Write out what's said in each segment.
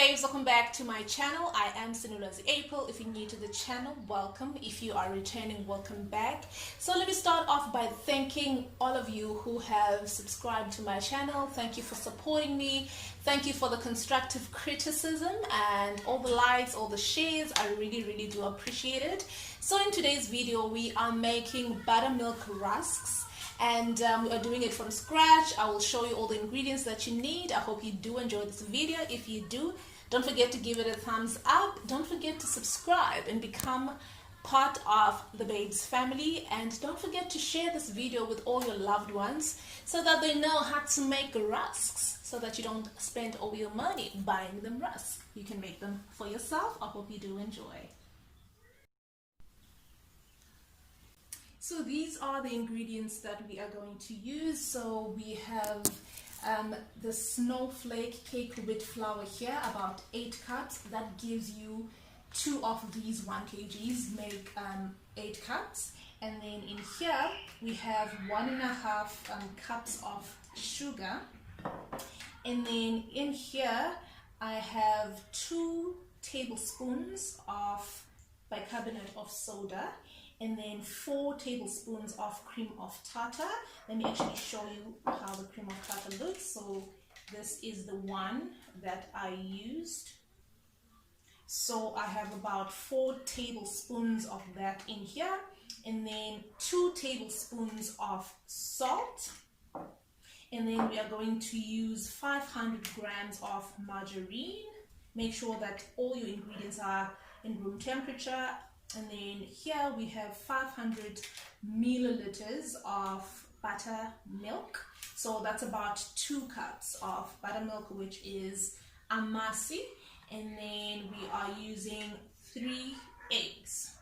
babes, welcome back to my channel. I am Sinolwazi. If you're new to the channel, welcome. If you are returning, welcome back. So let me start off by thanking all of you who have subscribed to my channel. Thank you for supporting me. Thank you for the constructive criticism and all the likes, all the shares. I really do appreciate it. So in today's video, we are making buttermilk rusks. And we are doing it from scratch. I will show you all the ingredients that you need. I hope you do enjoy this video. If you do, don't forget to give it a thumbs up. Don't forget to subscribe and become part of the babes family, and don't forget to share this video with all your loved ones so that they know how to make rusks, so that you don't spend all your money buying them rusks. You can make them for yourself. I hope you do enjoy. So these are the ingredients that we are going to use. So we have the snowflake cake wheat flour here, about 8 cups. That gives you 2 of these 1 kgs, make 8 cups. And then in here we have 1.5 cups of sugar. And then in here I have 2 tablespoons of bicarbonate of soda, and then 4 tablespoons of cream of tartar. Let me actually show you how the cream of tartar looks. So this is the one that I used. So I have about 4 tablespoons of that in here, and then 2 tablespoons of salt. And then we are going to use 500 grams of margarine. Make sure that all your ingredients are in room temperature. And then here we have 500 milliliters of buttermilk. So that's about 2 cups of buttermilk, which is amasi. And then we are using 3 eggs.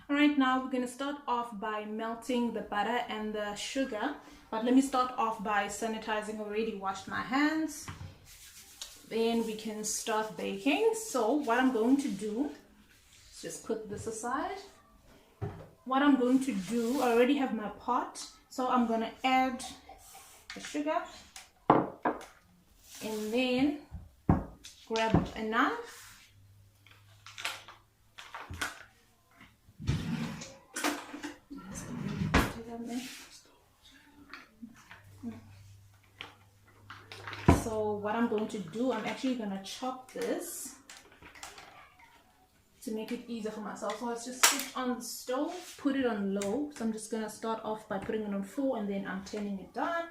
All right, now we're going to start off by melting the butter and the sugar. But let me start off by sanitizing. Already washed my hands. Then we can start baking. So what I'm going to do, just put this aside. What I'm going to do, I already have my pot, so I'm going to add the sugar and then grab a knife So what I'm going to do, I'm actually going to chop this to make it easier for myself. So let's just switch on the stove, put it on low. So I'm just gonna start off by putting it on 4, and then I'm turning it down.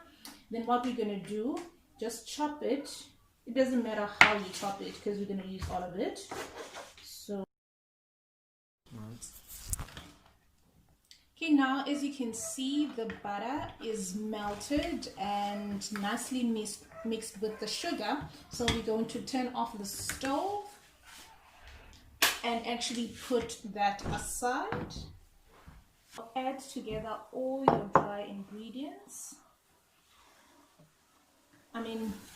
Then what we're gonna do, just chop it. It doesn't matter how you chop it because we're gonna use all of it. So okay, now as you can see, the butter is melted and nicely mixed with the sugar. So we're going to turn off the stove and actually put that aside. Add together all your dry ingredients.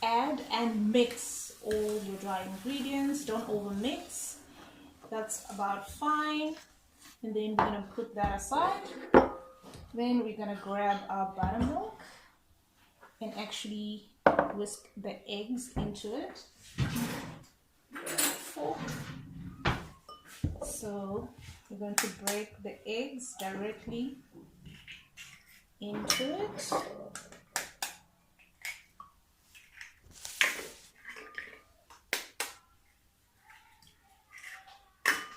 Add and mix all your dry ingredients. Don't over mix. That's about fine. And then we're gonna put that aside. Then we're gonna grab our buttermilk and actually whisk the eggs into it. Fork. So we're going to break the eggs directly into it.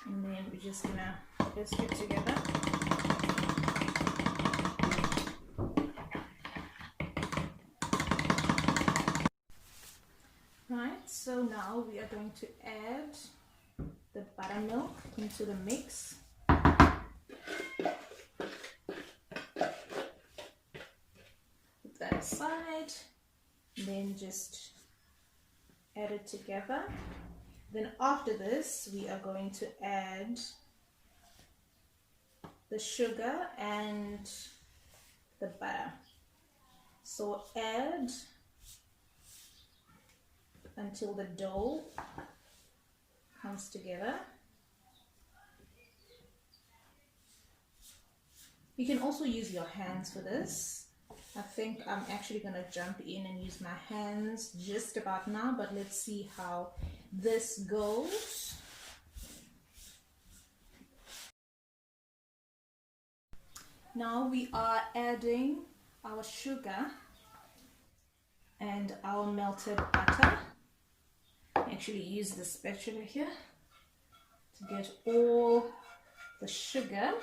And then we're just gonna whisk it together. Right, so now we are going to add the buttermilk into the mix. Put that aside, then just add it together. Then after this, we are going to add the sugar and the butter. So add until the dough comes together. You can also use your hands for this. I think I'm actually gonna jump in and use my hands just about now, but let's see how this goes. Now we are adding our sugar and our melted butter. Actually use the spatula here to get all the sugar.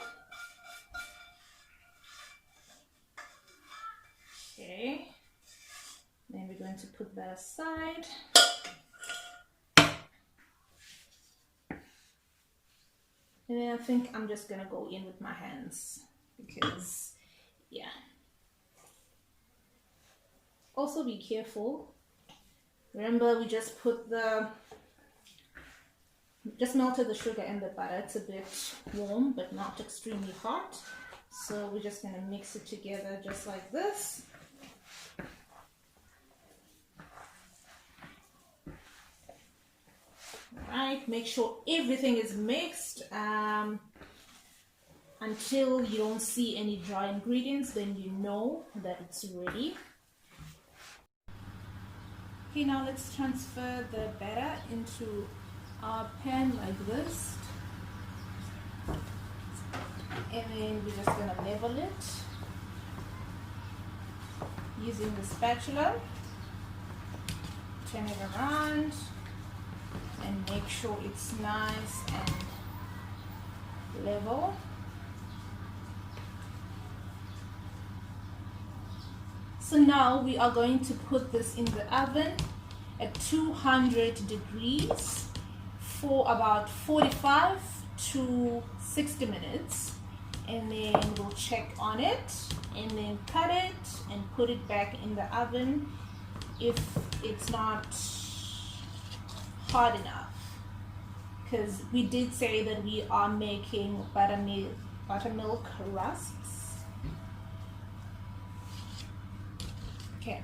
Okay, then we're going to put that aside. And then I think I'm just gonna go in with my hands because, yeah. Also be careful. Remember, we just melted the sugar and the butter. It's a bit warm, but not extremely hot. So we're just gonna mix it together just like this. Right, make sure everything is mixed until you don't see any dry ingredients, then you know that it's ready. Okay, now let's transfer the batter into our pan like this, and then we're just going to level it using the spatula. Turn it around and make sure it's nice and level. So now we are going to put this in the oven at 200 degrees for about 45 to 60 minutes, and then we'll check on it and then cut it and put it back in the oven if it's not hot enough, because we did say that we are making buttermilk rusks. Okay,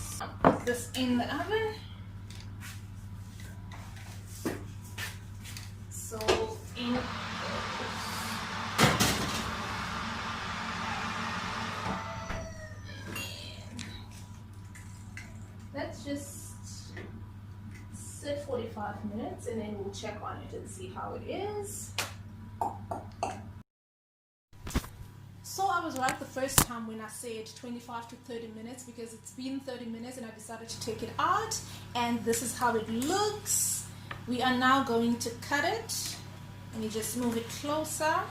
so put this in the oven. So let's just sit 45 minutes and then we'll check on it and see how it is. So I was right the first time when I said 25 to 30 minutes, because it's been 30 minutes and I decided to take it out, and this is how it looks. We are now going to cut it, and you just move it closer.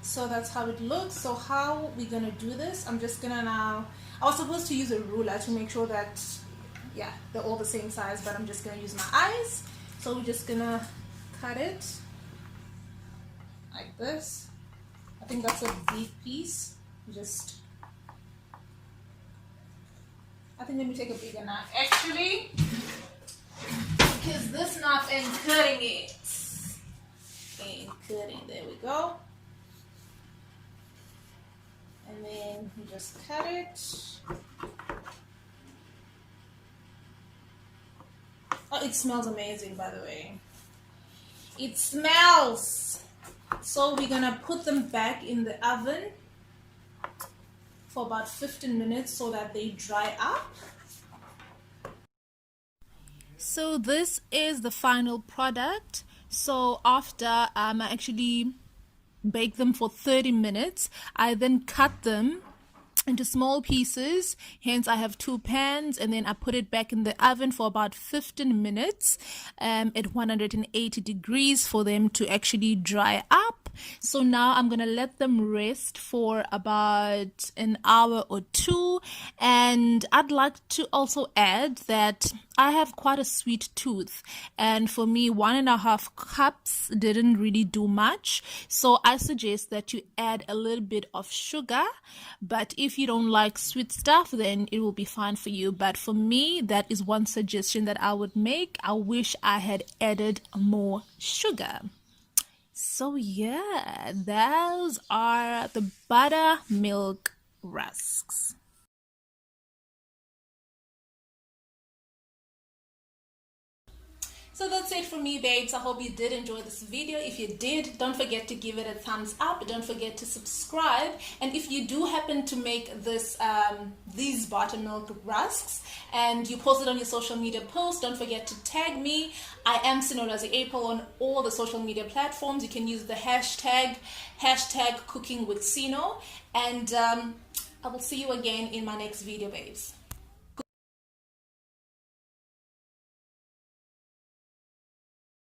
So that's how it looks. So how we're gonna do this, I'm just gonna now, I was supposed to use a ruler to make sure that, yeah, they're all the same size, but I'm just gonna use my eyes. So we're just gonna cut it like this. I think that's a big piece. I think let me take a bigger knife actually, because this knife ain't cutting it. Ain't cutting. There we go. And then you just cut it. Oh, it smells amazing, by the way. It smells. So we're gonna put them back in the oven for about 15 minutes so that they dry up. So this is the final product. So after I actually bake them for 30 minutes, I then cut them into small pieces. Hence I have 2 pans, and then I put it back in the oven for about 15 minutes at 180 degrees for them to actually dry up. So now I'm gonna let them rest for about an hour or 2, and I'd like to also add that I have quite a sweet tooth, and for me 1.5 cups didn't really do much, so I suggest that you add a little bit of sugar. But if you don't like sweet stuff, then it will be fine for you. But for me, that is one suggestion that I would make. I wish I had added more sugar. So yeah, those are the buttermilk rusks. So that's it for me, babes. I hope you did enjoy this video. If you did, don't forget to give it a thumbs up. Don't forget to subscribe. And if you do happen to make this these buttermilk rusks and you post it on your social media post, don't forget to tag me. I am Sinolwazi April on all the social media platforms. You can use the hashtag cooking with Sino. And I will see you again in my next video, babes.